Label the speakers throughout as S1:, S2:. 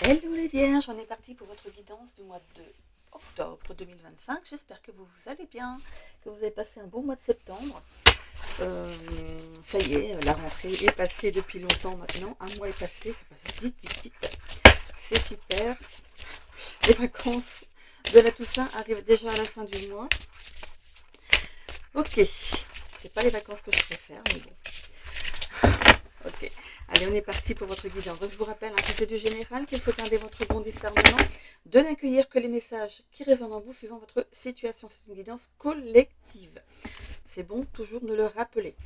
S1: Hello les vierges, on est parti pour votre guidance du mois de octobre 2025. J'espère que vous allez bien, que vous avez passé un bon mois de septembre. Ça y est, la rentrée est passée depuis longtemps maintenant. Un mois est passé, ça passe vite, vite, vite. C'est super. Les vacances de la Toussaint arrivent déjà à la fin du mois. Ok, c'est pas les vacances que je préfère, mais bon. Ok, allez, on est parti pour votre guidance. Donc, je vous rappelle que c'est du général, qu'il faut garder votre bon discernement, de n'accueillir que les messages qui résonnent en vous suivant votre situation. C'est une guidance collective. C'est bon, toujours de le rappeler.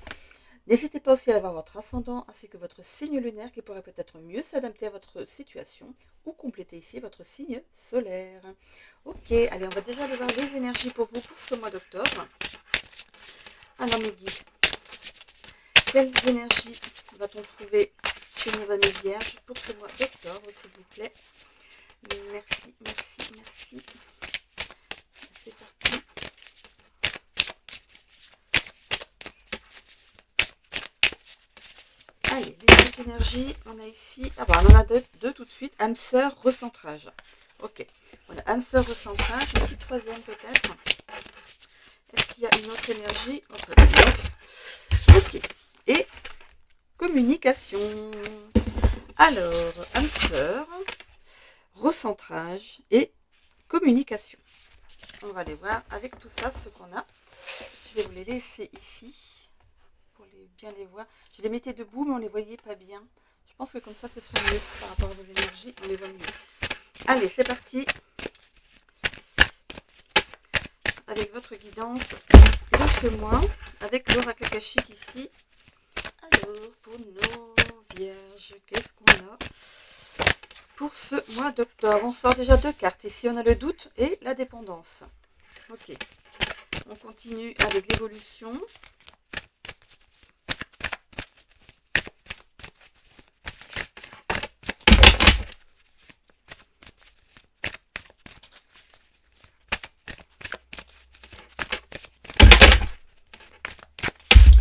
S1: N'hésitez pas aussi à avoir votre ascendant ainsi que votre signe lunaire qui pourrait peut-être mieux s'adapter à votre situation ou compléter ici votre signe solaire. Ok, allez, on va déjà aller voir les énergies pour vous pour ce mois d'octobre. Alors mes guides, quelles énergies va-t-on trouver chez nos amis vierges pour ce mois d'octobre, s'il vous plaît? Merci, merci, merci. C'est parti. Allez, les petites énergies, on a ici, on en a deux tout de suite. Âme sœur, recentrage. Ok, on a âme sœur, recentrage, une petite troisième peut-être. Est-ce qu'il y a une autre énergie? Ok, et communication. Alors, âme sœur, recentrage et communication. On va aller voir avec tout ça ce qu'on a. Je vais vous les laisser ici pour bien les voir. Je les mettais debout mais on les voyait pas bien. Je pense que comme ça ce serait mieux par rapport à vos énergies. On les voit mieux. Allez, c'est parti avec votre guidance de ce mois avec l'oracle akashique ici. Alors, pour nos vierges, qu'est-ce qu'on a pour ce mois d'octobre? On sort déjà deux cartes. Ici, on a le doute et la dépendance. Ok. On continue avec l'évolution.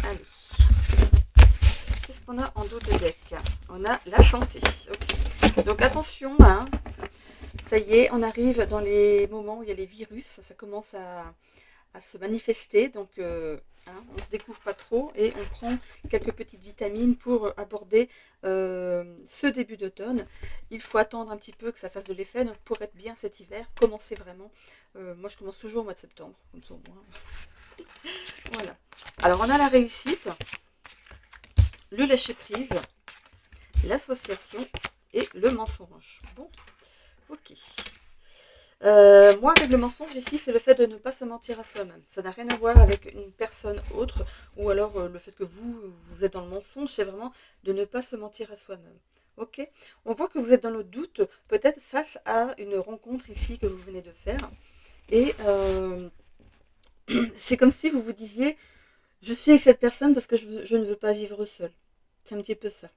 S1: Allez. Qu'est-ce qu'on a en dos de deck? On a la santé. Okay. Donc attention, hein. Ça y est, on arrive dans les moments où il y a les virus. Ça commence à se manifester. Donc on ne se découvre pas trop et on prend quelques petites vitamines pour aborder ce début d'automne. Il faut attendre un petit peu que ça fasse de l'effet. Donc pour être bien cet hiver, commencer vraiment. Moi je commence toujours au mois de septembre. Comme ça au moins. Voilà. Alors on a la réussite, le lâcher prise, l'association et le mensonge. Bon, ok. Moi, avec le mensonge ici, c'est le fait de ne pas se mentir à soi-même. Ça n'a rien à voir avec une personne autre, ou alors le fait que vous êtes dans le mensonge, c'est vraiment de ne pas se mentir à soi-même. Ok? On voit que vous êtes dans le doute, peut-être face à une rencontre ici que vous venez de faire. Et c'est comme si vous vous disiez, je suis avec cette personne parce que je ne veux pas vivre seule. C'est un petit peu ça.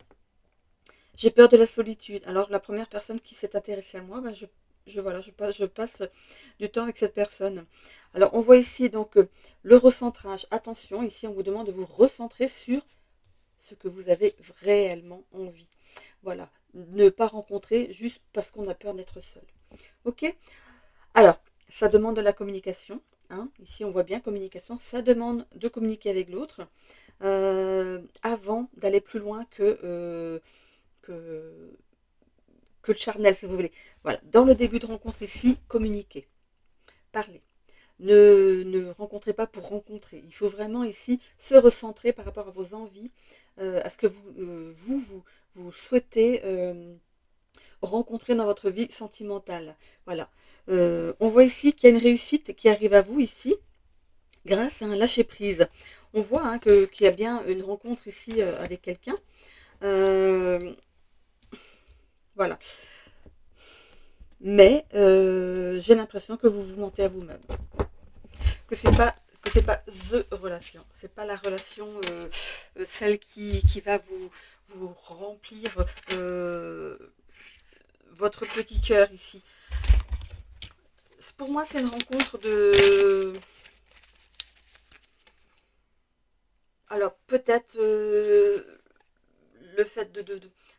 S1: J'ai peur de la solitude. Alors la première personne qui s'est intéressée à moi, je passe du temps avec cette personne. Alors on voit ici donc le recentrage. Attention, ici on vous demande de vous recentrer sur ce que vous avez réellement envie. Voilà, ne pas rencontrer juste parce qu'on a peur d'être seul. Ok? Alors, ça demande de la communication. Hein. Ici on voit bien communication. Ça demande de communiquer avec l'autre avant d'aller plus loin que, que le charnel, si vous voulez. Voilà. Dans le début de rencontre ici, communiquez, parlez. Ne rencontrez pas pour rencontrer. Il faut vraiment ici se recentrer par rapport à vos envies, à ce que vous souhaitez rencontrer dans votre vie sentimentale. Voilà. On voit ici qu'il y a une réussite qui arrive à vous ici grâce à un lâcher-prise. On voit hein, qu'il y a bien une rencontre ici avec quelqu'un. Voilà. Mais j'ai l'impression que vous vous mentez à vous-même. Que c'est pas the relation. C'est pas la relation celle qui va vous remplir votre petit cœur ici. Pour moi, c'est une rencontre de... Alors, peut-être le fait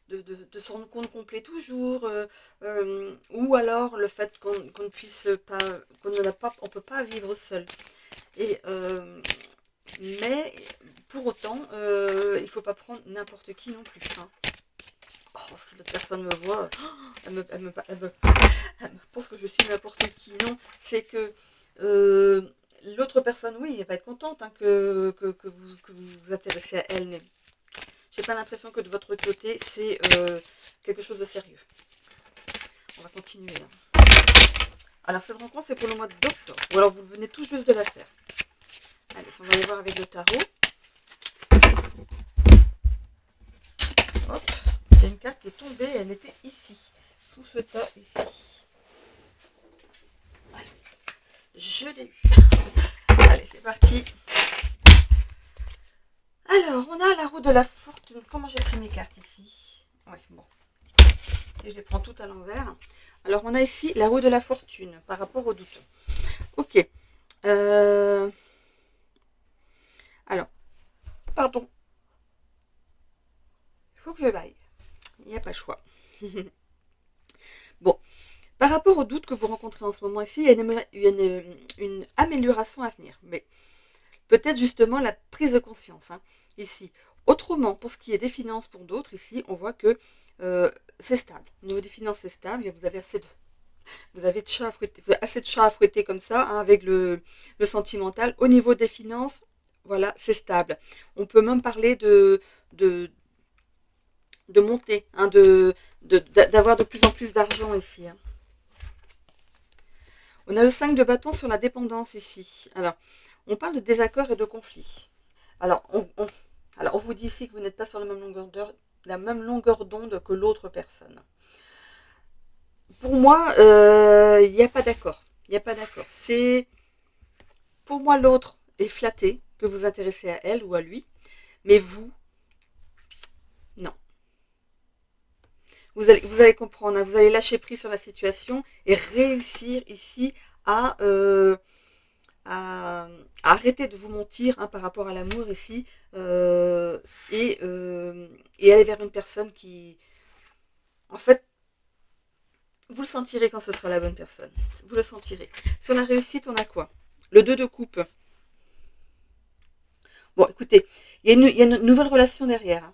S1: de son compte complet toujours, ou alors le fait qu'on ne puisse pas, qu'on ne l'a pas, on peut pas vivre seul. Et mais pour autant, il ne faut pas prendre n'importe qui non plus, hein. Oh, si l'autre personne me voit, elle me pense que je suis n'importe qui. Non, c'est que l'autre personne, oui, elle va être contente, hein, que vous vous intéressez à elle, mais j'ai pas l'impression que de votre côté, c'est quelque chose de sérieux. On va continuer, hein. Alors, cette rencontre, c'est pour le mois d'octobre. Ou alors, vous venez tout juste de la faire. Allez, on va aller voir avec le tarot. Hop, il y a une carte qui est tombée, elle était ici. Sous ce tas, ici. Voilà. Je l'ai eu. Allez, c'est parti. Alors, on a la roue de la fortune. Comment j'ai pris mes cartes ici? Oui, bon. Si je les prends toutes à l'envers. Alors, on a ici la roue de la fortune par rapport au doute. Ok. Alors, pardon. Il faut que je vaille. Il n'y a pas le choix. Bon. Par rapport au doute que vous rencontrez en ce moment ici, il y a une amélioration à venir. Mais peut-être justement la prise de conscience, hein, ici. Autrement, pour ce qui est des finances pour d'autres, ici, on voit que c'est stable. Au niveau des finances, c'est stable. Vous avez assez de chats à fouetter comme ça, hein, avec le sentimental. Au niveau des finances, voilà, c'est stable. On peut même parler de monter, hein, d'avoir de plus en plus d'argent ici, hein. On a le 5 de bâton sur la dépendance ici. Alors, on parle de désaccord et de conflit. Alors, on vous dit ici que vous n'êtes pas sur la même longueur d'onde que l'autre personne. Pour moi, il n'y a pas d'accord. Il n'y a pas d'accord. Pour moi, l'autre est flatté que vous vous intéressez à elle ou à lui, mais vous, non. Vous allez comprendre, hein, vous allez lâcher prise sur la situation et réussir ici à arrêter de vous mentir, hein, par rapport à l'amour ici, et aller vers une personne qui, en fait, vous le sentirez quand ce sera la bonne personne. Vous le sentirez. Sur la réussite, on a quoi? Le 2 de coupe. Bon, écoutez, il y a une nouvelle relation derrière, hein.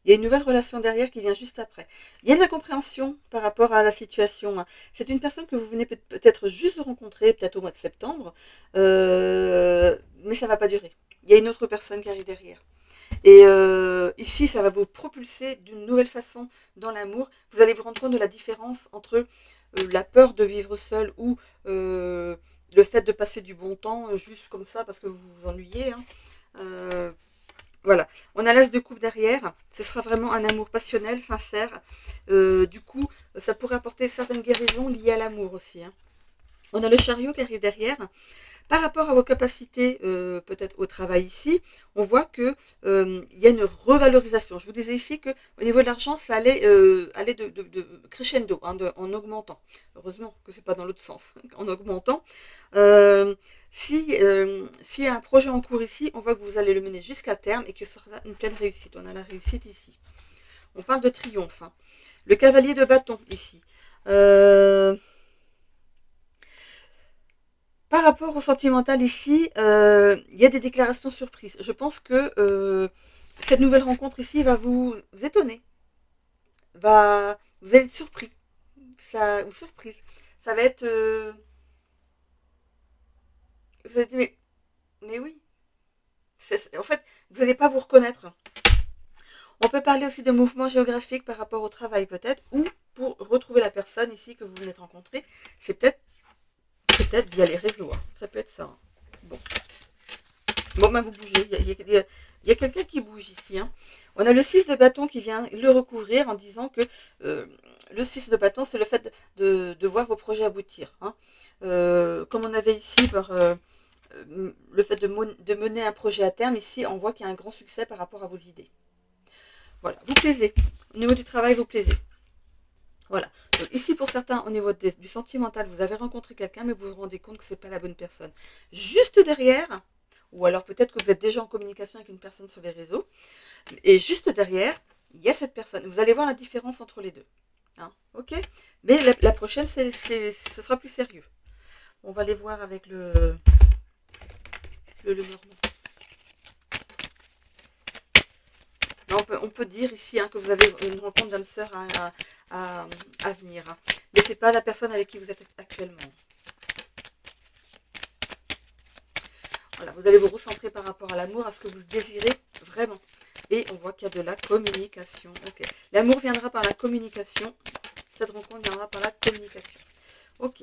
S1: Il y a une nouvelle relation derrière qui vient juste après. Il y a de la compréhension par rapport à la situation, hein. C'est une personne que vous venez peut-être juste de rencontrer, peut-être au mois de septembre, mais ça ne va pas durer. Il y a une autre personne qui arrive derrière. Et ici, ça va vous propulser d'une nouvelle façon dans l'amour. Vous allez vous rendre compte de la différence entre la peur de vivre seul ou le fait de passer du bon temps juste comme ça parce que vous vous ennuyez, hein. Voilà, on a l'as de coupe derrière, ce sera vraiment un amour passionnel, sincère. Du coup, ça pourrait apporter certaines guérisons liées à l'amour aussi, hein. On a le chariot qui arrive derrière. Par rapport à vos capacités, peut-être au travail ici, on voit que il y a une revalorisation. Je vous disais ici que au niveau de l'argent, ça allait aller de crescendo, hein, en augmentant. Heureusement que c'est pas dans l'autre sens, en augmentant. S'il y a un projet en cours ici, on voit que vous allez le mener jusqu'à terme et que ce sera une pleine réussite. On a la réussite ici. On parle de triomphe, hein. Le cavalier de bâton ici. Par rapport au sentimental ici, il y a des déclarations surprises. Je pense que cette nouvelle rencontre ici va vous étonner. Vous allez être surpris. Ou surprise. Ça va être... vous allez dire, mais oui. En fait, vous n'allez pas vous reconnaître. On peut parler aussi de mouvement géographique par rapport au travail peut-être, ou pour retrouver la personne ici que vous venez de rencontrer. C'est peut-être via les réseaux, hein. Ça peut être ça, hein. Bon, ben vous bougez. Il y a quelqu'un qui bouge ici, hein. On a le 6 de bâton qui vient le recouvrir en disant que le 6 de bâton, c'est le fait de voir vos projets aboutir, hein. Comme on avait ici par le fait de mener un projet à terme, ici, on voit qu'il y a un grand succès par rapport à vos idées. Voilà, vous plaisez. Au niveau du travail, vous plaisez. Voilà. Donc ici, pour certains, au niveau du sentimental, vous avez rencontré quelqu'un, mais vous vous rendez compte que ce n'est pas la bonne personne. Juste derrière, ou alors peut-être que vous êtes déjà en communication avec une personne sur les réseaux, et juste derrière, il y a cette personne. Vous allez voir la différence entre les deux. Hein, ok. Mais la prochaine, ce sera plus sérieux. On va aller voir avec le normand. On peut dire ici que vous avez une rencontre d'âme sœur à venir. Hein. Mais ce n'est pas la personne avec qui vous êtes actuellement. Voilà, vous allez vous recentrer par rapport à l'amour, à ce que vous désirez vraiment. Et on voit qu'il y a de la communication. Okay. L'amour viendra par la communication. Cette rencontre viendra par la communication. Ok,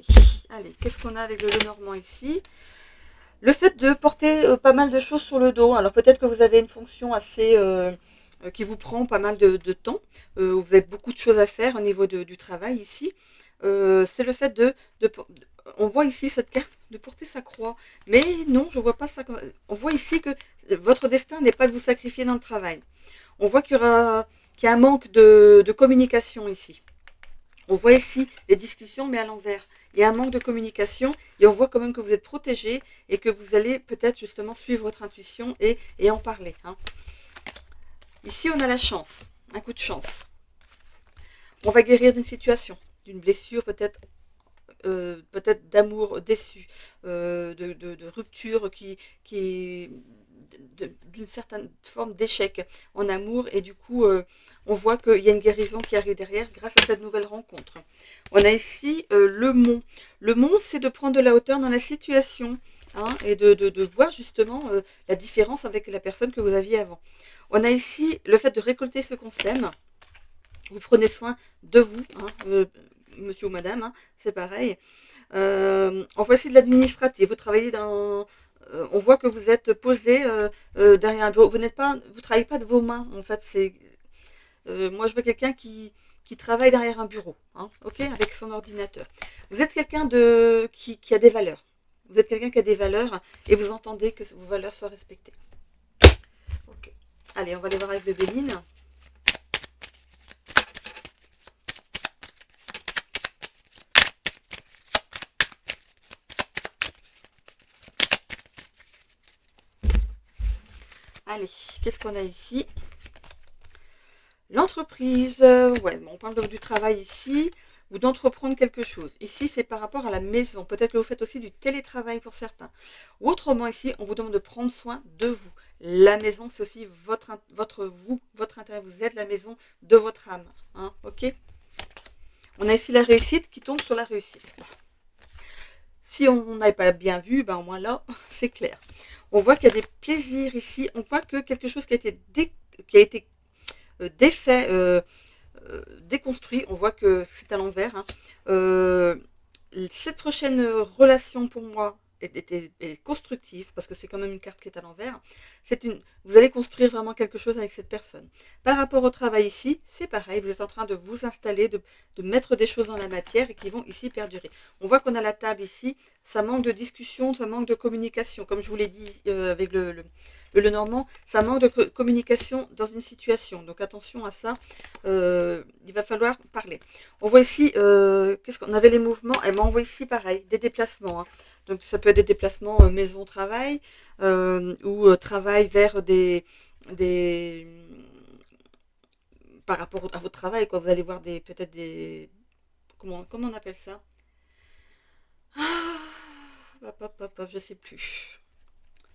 S1: allez, qu'est-ce qu'on a avec le Lenormand ici? Le fait de porter pas mal de choses sur le dos. Alors peut-être que vous avez une fonction assez... qui vous prend pas mal de temps. Vous avez beaucoup de choses à faire au niveau du travail ici. C'est le fait on voit ici cette carte de porter sa croix. Mais non, je ne vois pas ça. On voit ici que votre destin n'est pas de vous sacrifier dans le travail. On voit qu'il y a un manque de communication ici. On voit ici les discussions, mais à l'envers. Il y a un manque de communication et on voit quand même que vous êtes protégé et que vous allez peut-être justement suivre votre intuition et en parler. Hein. Ici, on a la chance, un coup de chance. On va guérir d'une situation, d'une blessure peut-être d'amour déçu, de rupture d'une certaine forme d'échec en amour et du coup on voit qu'il y a une guérison qui arrive derrière grâce à cette nouvelle rencontre. On a ici le mont. Le mont, c'est de prendre de la hauteur dans la situation et de voir justement la différence avec la personne que vous aviez avant. On a ici le fait de récolter ce qu'on sème. Vous prenez soin de vous, monsieur ou madame, c'est pareil. On voit ici de l'administratif. Vous travaillez dans... on voit que vous êtes posé derrière un bureau. Vous ne travaillez pas de vos mains. En fait, moi, je veux quelqu'un qui travaille derrière un bureau, ok, avec son ordinateur. Vous êtes quelqu'un qui a des valeurs. Vous êtes quelqu'un qui a des valeurs et vous entendez que vos valeurs soient respectées. Ok. Allez, on va aller voir avec le Béline. Allez, qu'est-ce qu'on a ici? L'entreprise, ouais, bon, on parle du travail ici, ou d'entreprendre quelque chose. Ici, c'est par rapport à la maison. Peut-être que vous faites aussi du télétravail pour certains. Ou autrement, ici, on vous demande de prendre soin de vous. La maison, c'est aussi votre intérieur. Vous êtes la maison de votre âme. Hein, ok? On a ici la réussite qui tombe sur la réussite. Si on n'avait pas bien vu, ben au moins là, c'est clair. On voit qu'il y a des plaisirs ici. On voit que quelque chose qui a été défait, déconstruit. On voit que c'est à l'envers. Cette prochaine relation pour moi est constructive parce que c'est quand même une carte qui est à l'envers. Vous allez construire vraiment quelque chose avec cette personne. Par rapport au travail ici, c'est pareil. Vous êtes en train de vous installer, de mettre des choses dans la matière et qui vont ici perdurer. On voit qu'on a la table ici. Ça manque de discussion, ça manque de communication. Comme je vous l'ai dit avec le Normand, ça manque de communication dans une situation. Donc attention à ça. Il va falloir parler. On voit ici, qu'est-ce qu'on avait les mouvements. Et ben, on voit ici pareil, des déplacements. Donc ça peut être des déplacements maison-travail ou travail vers par rapport à votre travail, quoi. Vous allez voir peut-être des... Comment on appelle ça? Je sais plus.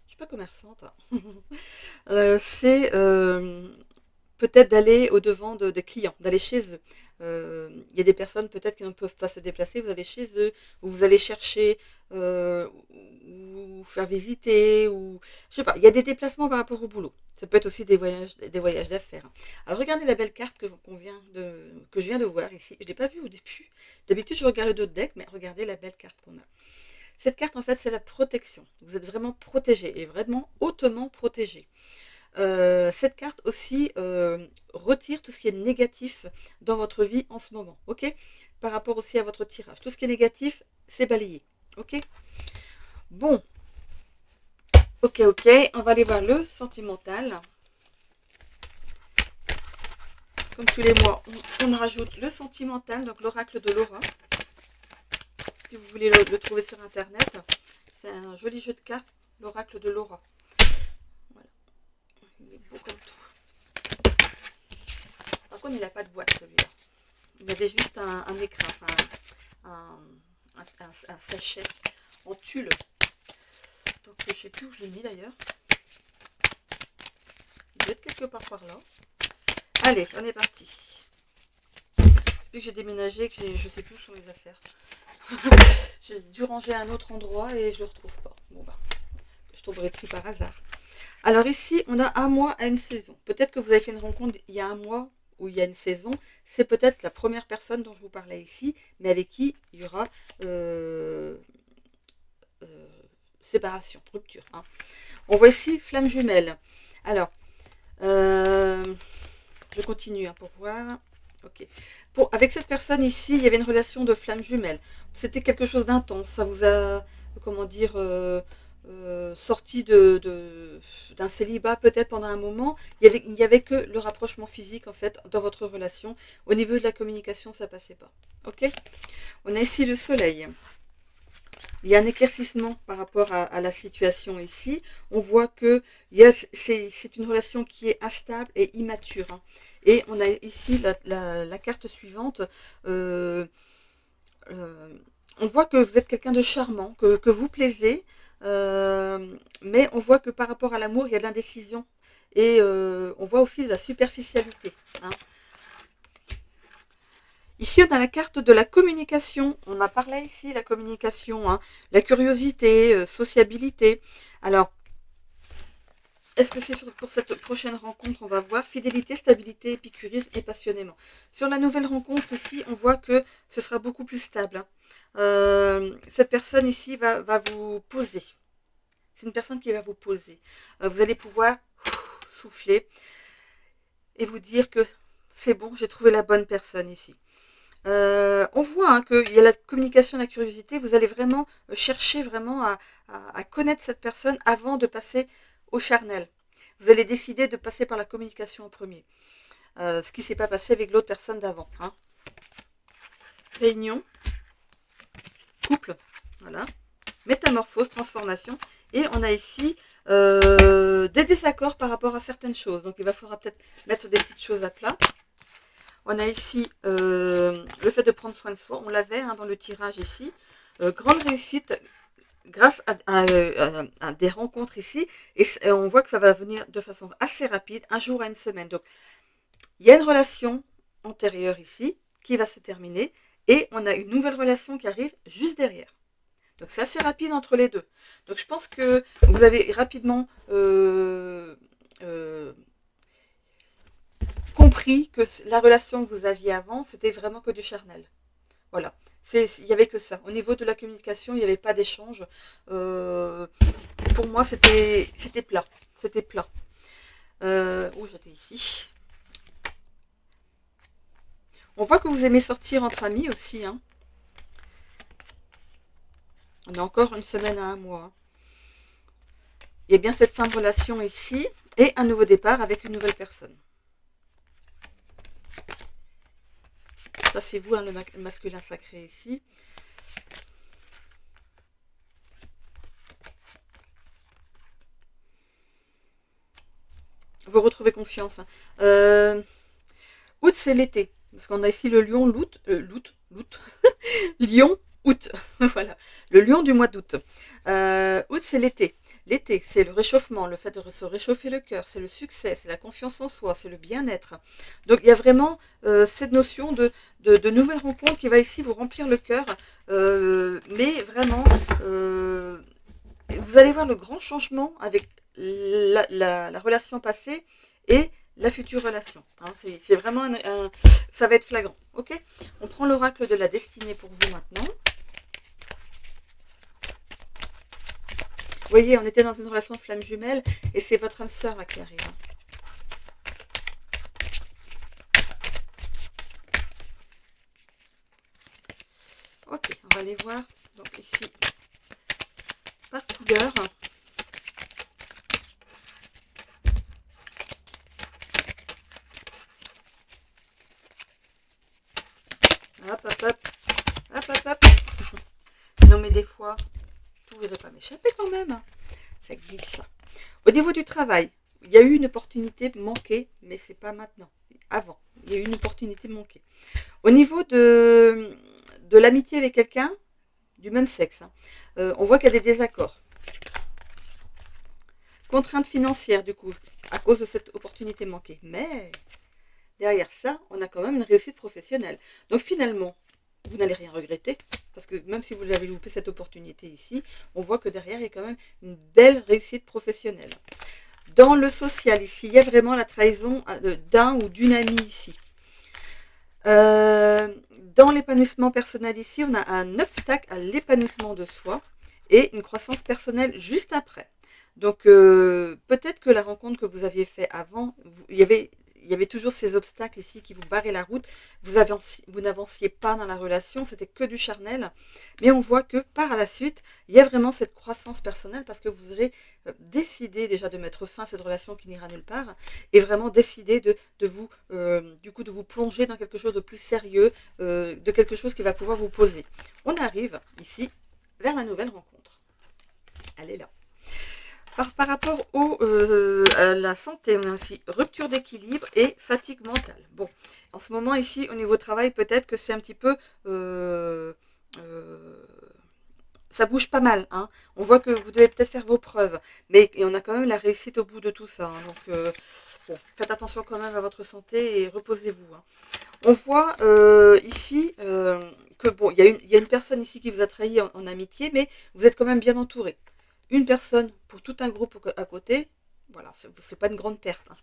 S1: Je suis pas commerçante. C'est peut-être d'aller au-devant des clients, d'aller chez eux. Il y a des personnes peut-être qui ne peuvent pas se déplacer, vous allez chez eux, ou vous allez chercher, ou faire visiter, ou je sais pas, il y a des déplacements par rapport au boulot. Ça peut être aussi des voyages d'affaires. Alors regardez la belle carte que je viens de voir ici. Je ne l'ai pas vue au début. D'habitude, je regarde le dos de deck, mais regardez la belle carte qu'on a. Cette carte, en fait, c'est la protection. Vous êtes vraiment protégé et vraiment hautement protégé. Cette carte aussi retire tout ce qui est négatif dans votre vie en ce moment, ok? Par rapport aussi à votre tirage. Tout ce qui est négatif, c'est balayé, ok? Bon, ok, on va aller voir le sentimental. Comme tous les mois, on rajoute le sentimental, donc l'oracle de Laura. Si vous voulez le trouver sur internet, c'est un joli jeu de cartes, l'oracle de Laura. Voilà. Il est beau comme tout. trône, il n'a pas de boîte celui-là. Il avait juste un écran, enfin un sachet en tulle. Donc je ne sais plus où je l'ai mis d'ailleurs. Il doit être quelque part par là. Allez, on est parti. Depuis que j'ai déménagé, que je ne sais plus où sont les affaires. J'ai dû ranger à un autre endroit et je ne le retrouve pas. Bon bah, je tomberai dessus par hasard. Alors ici, on a un mois à une saison. Peut-être que vous avez fait une rencontre il y a un mois où il y a une saison. C'est peut-être la première personne dont je vous parlais ici, mais avec qui il y aura séparation, rupture. Hein. On voit ici flamme jumelle. Alors, je continue pour voir. Ok. Avec cette personne ici, il y avait une relation de flamme jumelle. C'était quelque chose d'intense. Ça vous a, comment dire, sorti d'un célibat peut-être pendant un moment. Il y avait que le rapprochement physique en fait dans votre relation. Au niveau de la communication, ça passait pas. Ok. On a ici le soleil. Il y a un éclaircissement par rapport à la situation ici. On voit que c'est une relation qui est instable et immature. Hein. Et on a ici la carte suivante. On voit que vous êtes quelqu'un de charmant, que vous plaisez. Mais on voit que par rapport à l'amour, il y a de l'indécision. Et on voit aussi de la superficialité. Hein. Ici, on a la carte de la communication. On a parlé ici, la communication, hein, la curiosité, sociabilité. Alors, est-ce que c'est pour cette prochaine rencontre, on va voir fidélité, stabilité, épicurisme et passionnément. Sur la nouvelle rencontre ici, on voit que ce sera beaucoup plus stable. Hein. Cette personne ici va vous poser. C'est une personne qui va vous poser. Vous allez pouvoir souffler et vous dire que c'est bon, j'ai trouvé la bonne personne ici. On voit hein, qu'il y a la communication, la curiosité. Vous allez vraiment chercher vraiment à connaître cette personne avant de passer au charnel. Vous allez décider de passer par la communication en premier. Ce qui ne s'est pas passé avec l'autre personne d'avant. Hein. Réunion, couple, voilà. Métamorphose, transformation. Et on a ici des désaccords par rapport à certaines choses. Donc il va falloir peut-être mettre des petites choses à plat. On a ici le fait de prendre soin de soi. On l'avait hein, dans le tirage ici. Grande réussite grâce à des rencontres ici. Et on voit que ça va venir de façon assez rapide, un jour à une semaine. Donc, il y a une relation antérieure ici qui va se terminer. Et on a une nouvelle relation qui arrive juste derrière. Donc, c'est assez rapide entre les deux. Donc, je pense que vous avez rapidement compris que la relation que vous aviez avant, c'était vraiment que du charnel. Voilà. Il n'y avait que ça. Au niveau de la communication, il n'y avait pas d'échange. Pour moi, c'était plat. C'était plat. Oh, j'étais ici. On voit que vous aimez sortir entre amis aussi. Hein. On a encore une semaine à un mois. Hein. Il y a bien cette fin de relation ici et un nouveau départ avec une nouvelle personne. Ça, c'est vous, hein, le masculin sacré ici. Vous retrouvez confiance. Hein. Août, c'est l'été. Parce qu'on a ici le lion, l'août. Lion, août. Voilà. Le lion du mois d'août. Août, c'est l'été. L'été, c'est le réchauffement, le fait de se réchauffer le cœur, c'est le succès, c'est la confiance en soi, c'est le bien-être. Donc il y a vraiment cette notion de nouvelles rencontres qui va ici vous remplir le cœur. Mais vraiment, vous allez voir le grand changement avec la relation passée et la future relation. Hein. C'est vraiment ça va être flagrant. Ok. On prend l'oracle de la destinée pour vous maintenant. Vous voyez, on était dans une relation de flamme jumelle et c'est votre âme sœur qui arrive. Ok, on va aller voir. Donc ici, par couleur. Hop, hop, hop. Hop, hop, hop. Non, mais des fois, tout ne voudrait pas m'échapper quand même. Ça glisse. Au niveau du travail, il y a eu une opportunité manquée, mais c'est pas maintenant. Avant. il y a eu une opportunité manquée. Au niveau de l'amitié avec quelqu'un du même sexe, hein, on voit qu'il y a des désaccords. Contraintes financières, du coup, à cause de cette opportunité manquée. Mais derrière ça, on a quand même une réussite professionnelle. Donc finalement, vous n'allez rien regretter, parce que même si vous avez loupé cette opportunité ici, on voit que derrière, il y a quand même une belle réussite professionnelle. Dans le social, ici, il y a vraiment la trahison d'un ou d'une amie ici. Dans l'épanouissement personnel ici, on a un obstacle à l'épanouissement de soi et une croissance personnelle juste après. Donc peut-être que la rencontre que vous aviez fait avant, il y avait toujours ces obstacles ici qui vous barraient la route. Vous n'avanciez pas dans la relation, c'était que du charnel. Mais on voit que par la suite, il y a vraiment cette croissance personnelle parce que vous aurez décidé déjà de mettre fin à cette relation qui n'ira nulle part et vraiment décidé de vous, du coup, de vous plonger dans quelque chose de plus sérieux, de quelque chose qui va pouvoir vous poser. On arrive ici vers la nouvelle rencontre. Elle est là. Par rapport à la santé, on a aussi rupture d'équilibre et fatigue mentale. Bon, en ce moment ici, au niveau travail, peut-être que c'est un petit peu... ça bouge pas mal. Hein. On voit que vous devez peut-être faire vos preuves. Mais on a quand même la réussite au bout de tout ça. Hein. Donc, bon, faites attention quand même à votre santé et reposez-vous. Hein. On voit ici que, bon, il y a une personne ici qui vous a trahi en amitié, mais vous êtes quand même bien entouré. Une personne pour tout un groupe à côté, voilà, c'est pas une grande perte. Hein.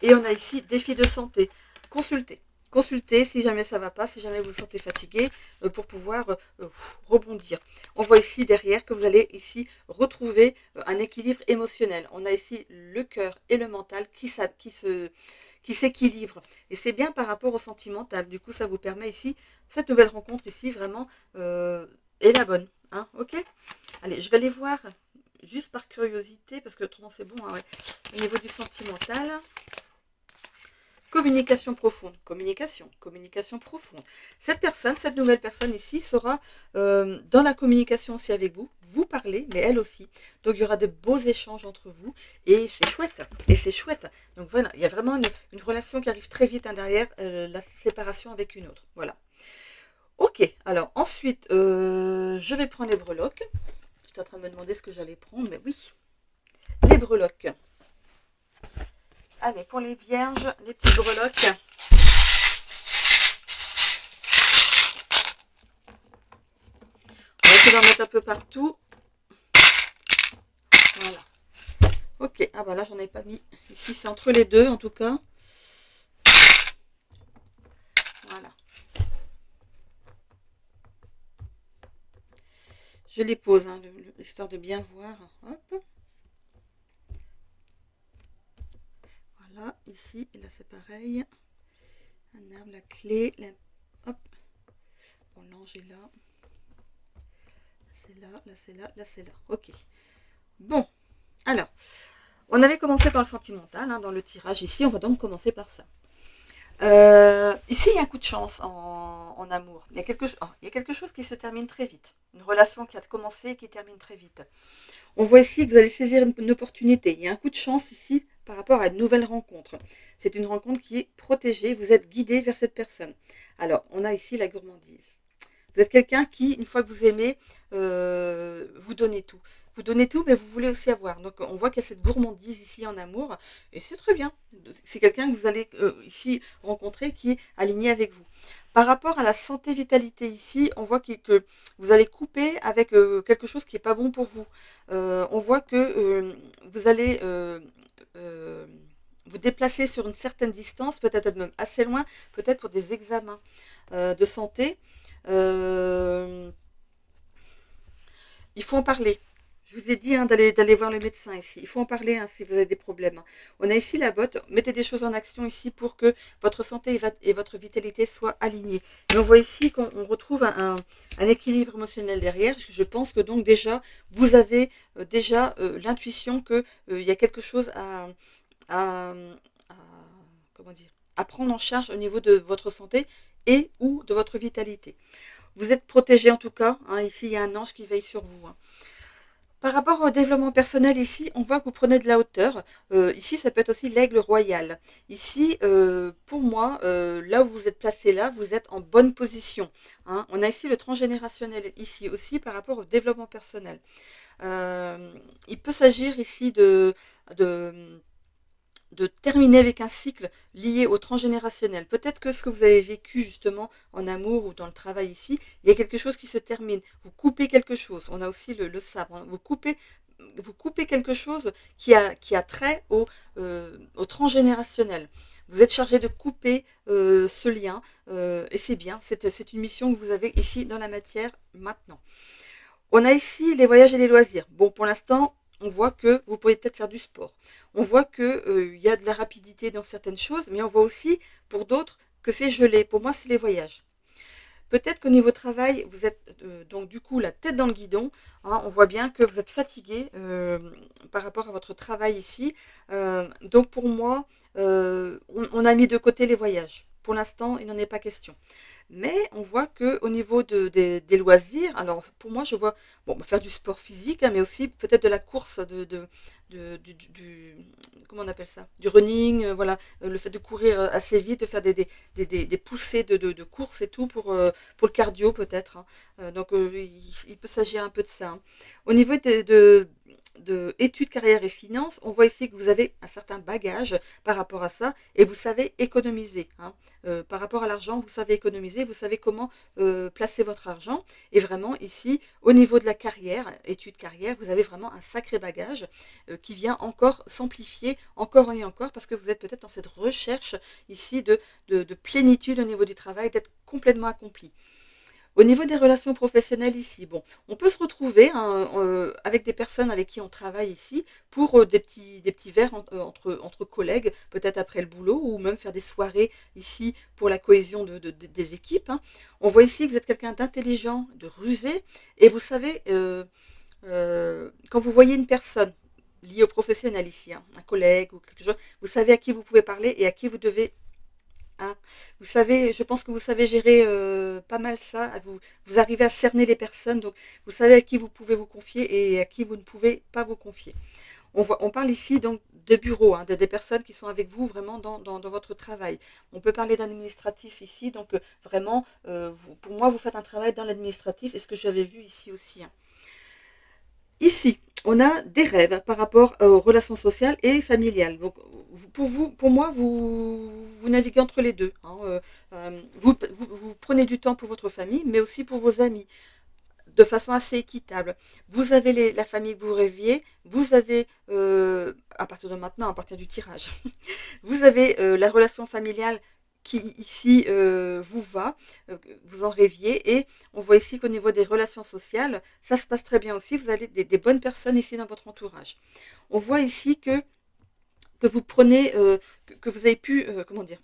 S1: Et on a ici défi de santé. Consultez. Consultez si jamais ça ne va pas, si jamais vous vous sentez fatigué, pour pouvoir rebondir. On voit ici derrière que vous allez ici retrouver un équilibre émotionnel. On a ici le cœur et le mental qui s'équilibrent. Et c'est bien par rapport au sentimental. Du coup, ça vous permet ici, cette nouvelle rencontre ici, vraiment, est la bonne. Hein, ok. Allez, je vais aller voir juste par curiosité, parce que autrement c'est bon, hein, ouais. Au niveau du sentimental. Communication profonde, communication profonde. Cette nouvelle personne ici sera dans la communication aussi avec vous, vous parlez, mais elle aussi. Donc il y aura de beaux échanges entre vous et c'est chouette. Donc voilà, il y a vraiment une relation qui arrive très vite hein, derrière la séparation avec une autre. Voilà. Ok, alors ensuite, je vais prendre les breloques. J'étais en train de me demander ce que j'allais prendre, mais oui, les breloques. Allez, pour les vierges, les petites breloques. On va essayer d'en mettre un peu partout. Voilà. Ok, ah bah là j'en ai pas mis. Ici c'est entre les deux en tout cas. Voilà. Je les pose, hein, histoire de bien voir. Hop. Voilà, ici, et là c'est pareil. Un arbre, la clé, hop. Bon, l'ange est là. C'est là, là c'est là, là c'est là. Ok. Bon, alors, on avait commencé par le sentimental, hein, dans le tirage ici, on va donc commencer par ça. Ici, il y a un coup de chance en amour. Il y a quelque chose qui se termine très vite. Une relation qui a commencé et qui termine très vite. On voit ici que vous allez saisir une opportunité. Il y a un coup de chance ici par rapport à une nouvelle rencontre. C'est une rencontre qui est protégée. Vous êtes guidé vers cette personne. Alors, on a ici la gourmandise. Vous êtes quelqu'un qui, une fois que vous aimez, vous donnez tout. Vous donnez tout, mais vous voulez aussi avoir. Donc, on voit qu'il y a cette gourmandise ici en amour. Et c'est très bien. C'est quelqu'un que vous allez ici rencontrer qui est aligné avec vous. Par rapport à la santé-vitalité ici, on voit que vous allez couper avec quelque chose qui n'est pas bon pour vous. On voit que vous allez vous déplacer sur une certaine distance, peut-être même assez loin, peut-être pour des examens de santé. Il faut en parler. Je vous ai dit hein, d'aller voir le médecin ici. Il faut en parler hein, si vous avez des problèmes. On a ici la botte. Mettez des choses en action ici pour que votre santé et votre vitalité soient alignées. Et on voit ici qu'on retrouve un équilibre émotionnel derrière. Je pense que donc déjà, vous avez déjà l'intuition qu'il y a quelque chose à, comment dire, à prendre en charge au niveau de votre santé et ou de votre vitalité. Vous êtes protégé en tout cas. Hein, ici, il y a un ange qui veille sur vous. Hein. Par rapport au développement personnel ici, on voit que vous prenez de la hauteur. Ici, ça peut être aussi l'aigle royal. Ici, pour moi, là où vous êtes placé là, vous êtes en bonne position. Hein. On a ici le transgénérationnel ici aussi par rapport au développement personnel. Il peut s'agir ici de de terminer avec un cycle lié au transgénérationnel. Peut-être que ce que vous avez vécu justement en amour ou dans le travail ici, il y a quelque chose qui se termine. Vous coupez quelque chose. On a aussi le sabre. Hein. Vous coupez quelque chose qui a trait au transgénérationnel. Vous êtes chargé de couper ce lien et c'est bien. C'est une mission que vous avez ici dans la matière maintenant. On a ici les voyages et les loisirs. Bon, pour l'instant, on voit que vous pouvez peut-être faire du sport. On voit qu'il y a de la rapidité dans certaines choses, mais on voit aussi, pour d'autres, que c'est gelé. Pour moi, c'est les voyages. Peut-être qu'au niveau travail, vous êtes donc du coup la tête dans le guidon. Hein, on voit bien que vous êtes fatigué par rapport à votre travail ici. Donc pour moi, on a mis de côté les voyages. Pour l'instant, il n'en est pas question. Mais on voit que au niveau des loisirs, alors pour moi, je vois bon, faire du sport physique, hein, mais aussi peut-être de la course, comment on appelle ça, du running, voilà, le fait de courir assez vite, de faire des poussées de course et tout pour le cardio peut-être. Hein. Donc il peut s'agir un peu de ça. Hein. Au niveau de études, carrière et finances, on voit ici que vous avez un certain bagage par rapport à ça et vous savez économiser. Hein. Par rapport à l'argent, vous savez économiser, vous savez comment placer votre argent. Et vraiment ici, au niveau de la carrière, études carrière, vous avez vraiment un sacré bagage qui vient encore s'amplifier encore et encore parce que vous êtes peut-être dans cette recherche ici de plénitude au niveau du travail, d'être complètement accompli. Au niveau des relations professionnelles ici, bon, on peut se retrouver hein, avec des personnes avec qui on travaille ici pour des petits verres entre collègues, peut-être après le boulot, ou même faire des soirées ici pour la cohésion des équipes. Hein. On voit ici que vous êtes quelqu'un d'intelligent, de rusé, et vous savez, quand vous voyez une personne liée au professionnel ici, hein, un collègue ou quelque chose, vous savez à qui vous pouvez parler et à qui vous devez. Hein. Vous savez, je pense que vous savez gérer pas mal ça. Vous arrivez à cerner les personnes, donc vous savez à qui vous pouvez vous confier et à qui vous ne pouvez pas vous confier. On parle ici donc de bureaux, hein, des personnes qui sont avec vous vraiment dans votre travail. On peut parler d'administratif ici, donc vraiment, pour moi, vous faites un travail dans l'administratif, et ce que j'avais vu ici aussi. Hein. Ici, on a des rêves par rapport aux relations sociales et familiales. Donc, pour moi, vous naviguez entre les deux. Hein. Vous prenez du temps pour votre famille, mais aussi pour vos amis, de façon assez équitable. Vous avez la famille que vous rêviez, vous avez, à partir de maintenant, à partir du tirage, vous avez la relation familiale qui ici vous va, vous en rêviez, et on voit ici qu'au niveau des relations sociales, ça se passe très bien aussi, vous avez des bonnes personnes ici dans votre entourage. On voit ici que vous prenez, que vous avez pu, comment dire,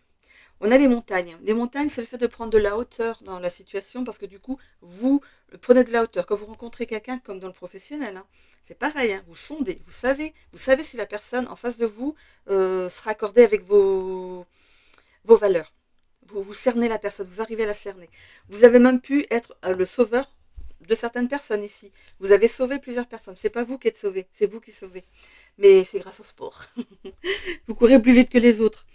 S1: on a les montagnes. Les montagnes, c'est le fait de prendre de la hauteur dans la situation parce que du coup, vous prenez de la hauteur. Quand vous rencontrez quelqu'un, comme dans le professionnel, hein, c'est pareil, hein, vous sondez, vous savez si la personne en face de vous sera accordée avec vos valeurs. Vous cernez la personne, vous arrivez à la cerner. Vous avez même pu être le sauveur de certaines personnes ici. Vous avez sauvé plusieurs personnes. C'est pas vous qui êtes sauvé, c'est vous qui sauvez. Mais c'est grâce au sport. Vous courez plus vite que les autres.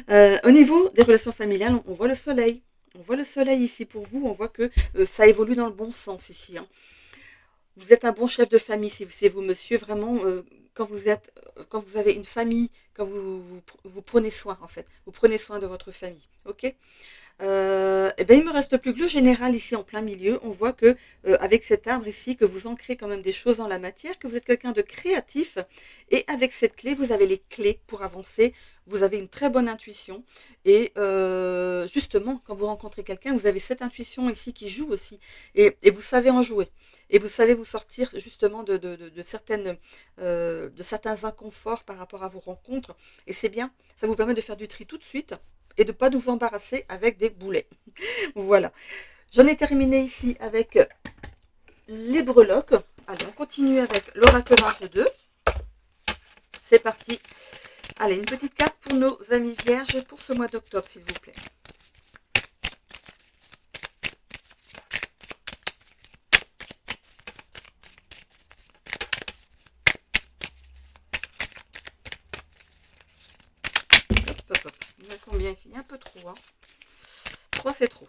S1: Au niveau des relations familiales, on voit le soleil. On voit le soleil ici pour vous. On voit que ça évolue dans le bon sens ici. Hein. Vous êtes un bon chef de famille, si c'est vous, monsieur. Vraiment, quand vous avez une famille, quand vous prenez soin, en fait. Vous prenez soin de votre famille. Ok. Et ben, il me reste plus que le général ici en plein milieu. On voit que avec cet arbre ici, que vous ancrez quand même des choses dans la matière, que vous êtes quelqu'un de créatif. Et avec cette clé, vous avez les clés pour avancer. Vous avez une très bonne intuition. Et justement, quand vous rencontrez quelqu'un, vous avez cette intuition ici qui joue aussi. Et vous savez en jouer. Et vous savez vous sortir justement de certains inconforts par rapport à vos rencontres. Et c'est bien. Ça vous permet de faire du tri tout de suite et de ne pas nous embarrasser avec des boulets. Voilà. J'en ai terminé ici avec les breloques. Allez, on continue avec l'oracle 22. C'est parti. Allez, une petite carte pour nos amis vierges pour ce mois d'octobre, s'il vous plaît. il y a un peu trop. Hein. 3, c'est trop.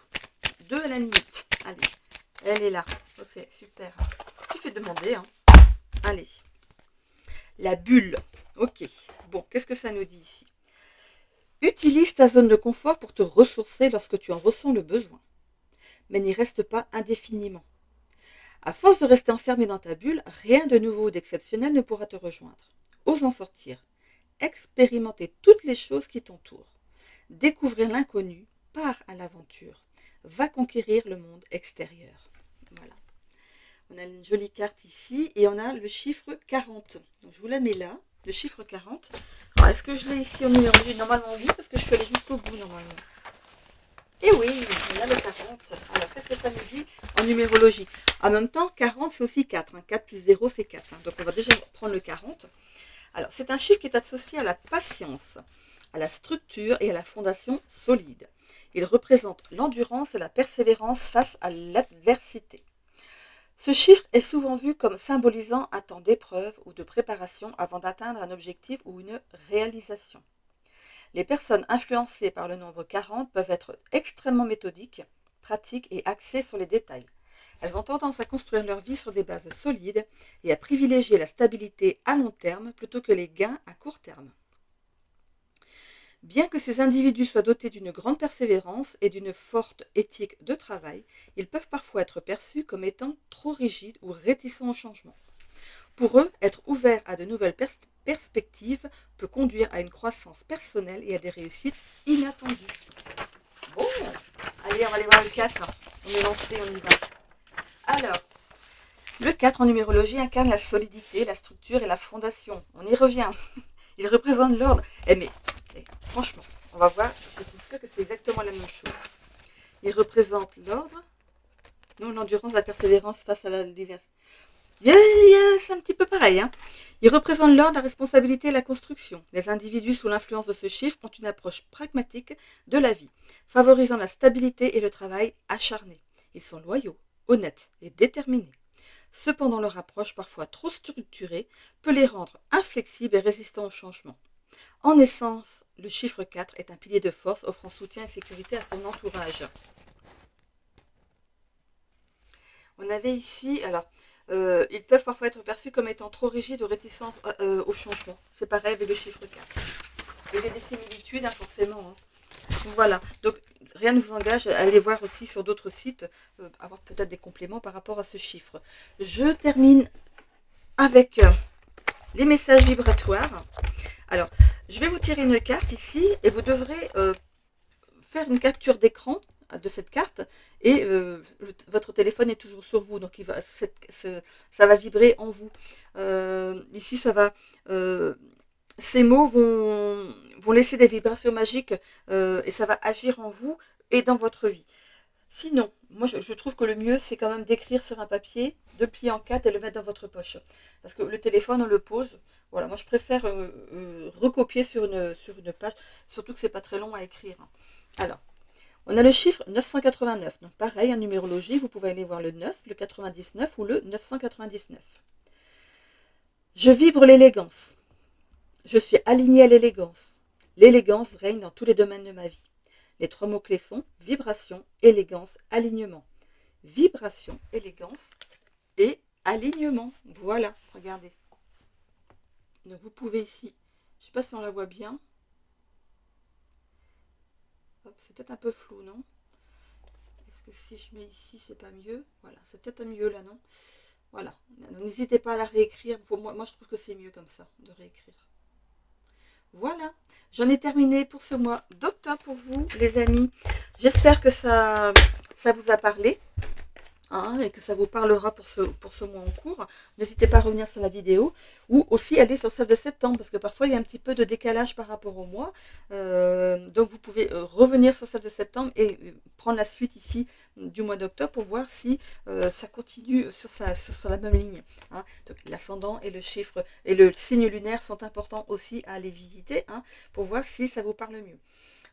S1: 2 à la limite. Allez, elle est là. Oh, c'est super. Tu fais demander. Hein. Allez. La bulle. Ok. Bon, qu'est-ce que ça nous dit ici? Utilise ta zone de confort pour te ressourcer lorsque tu en ressens le besoin. Mais n'y reste pas indéfiniment. À force de rester enfermé dans ta bulle, rien de nouveau ou d'exceptionnel ne pourra te rejoindre. Ose en sortir. Expérimenter toutes les choses qui t'entourent. Découvrir l'inconnu. Pars à l'aventure. Va conquérir le monde extérieur. Voilà. On a une jolie carte ici et on a le chiffre 40. Donc, je vous la mets là, le chiffre 40. Alors, est-ce que je l'ai ici au numérologie? Normalement oui, parce que je suis allée jusqu'au bout normalement. Et oui, on a le 40. Alors, qu'est-ce que ça nous dit en numérologie? En même temps, 40 c'est aussi 4. Hein. 4 plus 0 c'est 4. Hein. Donc, on va déjà prendre le 40. Alors, c'est un chiffre qui est associé à la patience, à la structure et à la fondation solide. Il représente l'endurance et la persévérance face à l'adversité. Ce chiffre est souvent vu comme symbolisant un temps d'épreuve ou de préparation avant d'atteindre un objectif ou une réalisation. Les personnes influencées par le nombre 40 peuvent être extrêmement méthodiques, pratiques et axées sur les détails. Elles ont tendance à construire leur vie sur des bases solides et à privilégier la stabilité à long terme plutôt que les gains à court terme. Bien que ces individus soient dotés d'une grande persévérance et d'une forte éthique de travail, ils peuvent parfois être perçus comme étant trop rigides ou réticents au changement. Pour eux, être ouverts à de nouvelles perspectives peut conduire à une croissance personnelle et à des réussites inattendues. Bon, allez, on va aller voir le 4. On est lancé, on y va. Alors, le 4 en numérologie incarne la solidité, la structure et la fondation. On y revient. Il représente l'ordre. Mais franchement, on va voir, je suis sûre que c'est exactement la même chose. Il représente l'ordre, non l'endurance, la persévérance face à la diversité. C'est un petit peu pareil. Hein. Il représente l'ordre, la responsabilité et la construction. Les individus sous l'influence de ce chiffre ont une approche pragmatique de la vie, favorisant la stabilité et le travail acharné. Ils sont loyaux, honnêtes et déterminés. Cependant, leur approche, parfois trop structurée, peut les rendre inflexibles et résistants au changement. En essence, le chiffre 4 est un pilier de force offrant soutien et sécurité à son entourage. On avait ici, alors, ils peuvent parfois être perçus comme étant trop rigides ou réticents au changement. C'est pareil avec le chiffre 4. Il y a des similitudes, hein, forcément. Hein. Voilà, donc rien ne vous engage à aller voir aussi sur d'autres sites, avoir peut-être des compléments par rapport à ce chiffre. Je termine avec les messages vibratoires. Alors, je vais vous tirer une carte ici et vous devrez faire une capture d'écran de cette carte et votre téléphone est toujours sur vous, donc ça va vibrer en vous. Ici, ça va... ces mots vont laisser des vibrations magiques et ça va agir en vous et dans votre vie. Sinon, moi je trouve que le mieux c'est quand même d'écrire sur un papier, de le plier en 4 et le mettre dans votre poche. Parce que le téléphone on le pose. Voilà, moi je préfère recopier sur une page, surtout que c'est pas très long à écrire. Alors, on a le chiffre 989. Donc pareil, en numérologie, vous pouvez aller voir le 9, le 99 ou le 999. Je vibre l'élégance. Je suis alignée à l'élégance. L'élégance règne dans tous les domaines de ma vie. Les 3 mots-clés sont vibration, élégance, alignement. Vibration, élégance et alignement. Voilà, regardez. Donc vous pouvez ici, je ne sais pas si on la voit bien. C'est peut-être un peu flou, non? Est-ce que si je mets ici, c'est pas mieux? Voilà, c'est peut-être mieux là, non? Voilà, n'hésitez pas à la réécrire. Pour moi, je trouve que c'est mieux comme ça, de réécrire. Voilà, j'en ai terminé pour ce mois d'octobre pour vous, les amis. J'espère que ça vous a parlé. Et que ça vous parlera pour ce mois en cours. N'hésitez pas à revenir sur la vidéo ou aussi aller sur celle de septembre parce que parfois il y a un petit peu de décalage par rapport au mois. Donc vous pouvez revenir sur celle de septembre et prendre la suite ici du mois d'octobre pour voir si ça continue sur la même ligne. Hein. Donc l'ascendant et le chiffre et le signe lunaire sont importants aussi à aller visiter pour voir si ça vous parle mieux.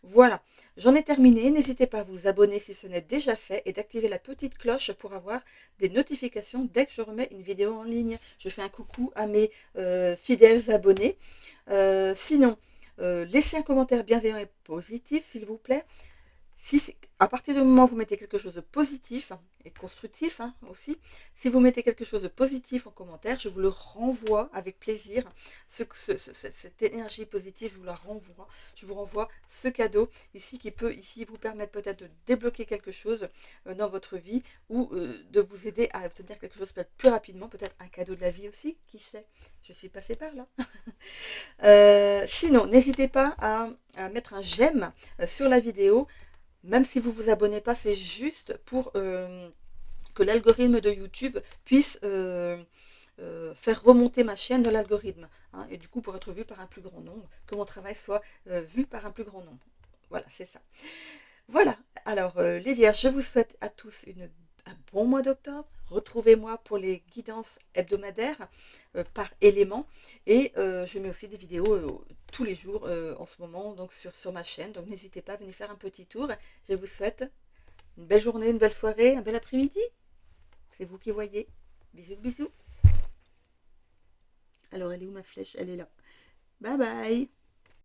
S1: Voilà, j'en ai terminé. N'hésitez pas à vous abonner si ce n'est déjà fait et d'activer la petite cloche pour avoir des notifications dès que je remets une vidéo en ligne. Je fais un coucou à mes fidèles abonnés. Sinon, Laissez un commentaire bienveillant et positif, s'il vous plaît. Si à partir du moment où vous mettez quelque chose de positif et constructif aussi, si vous mettez quelque chose de positif en commentaire, je vous le renvoie avec plaisir. Cette énergie positive, je vous la renvoie. Je vous renvoie ce cadeau ici qui peut ici vous permettre peut-être de débloquer quelque chose dans votre vie ou de vous aider à obtenir quelque chose peut-être plus rapidement, peut-être un cadeau de la vie aussi, qui sait. Je suis passée par là. Sinon, n'hésitez pas à mettre un j'aime sur la vidéo. Même si vous ne vous abonnez pas, c'est juste pour que l'algorithme de YouTube puisse faire remonter ma chaîne dans l'algorithme. Et du coup, pour être vu par un plus grand nombre, que mon travail soit vu par un plus grand nombre. Voilà, c'est ça. Voilà, alors les vierges, je vous souhaite à tous un bon mois d'octobre. Retrouvez-moi pour les guidances hebdomadaires par élément. Et je mets aussi des vidéos tous les jours en ce moment donc sur ma chaîne. Donc n'hésitez pas à venir faire un petit tour. Je vous souhaite une belle journée, une belle soirée, un bel après-midi. C'est vous qui voyez. Bisous, bisous. Alors elle est où ma flèche? Elle est là. Bye bye.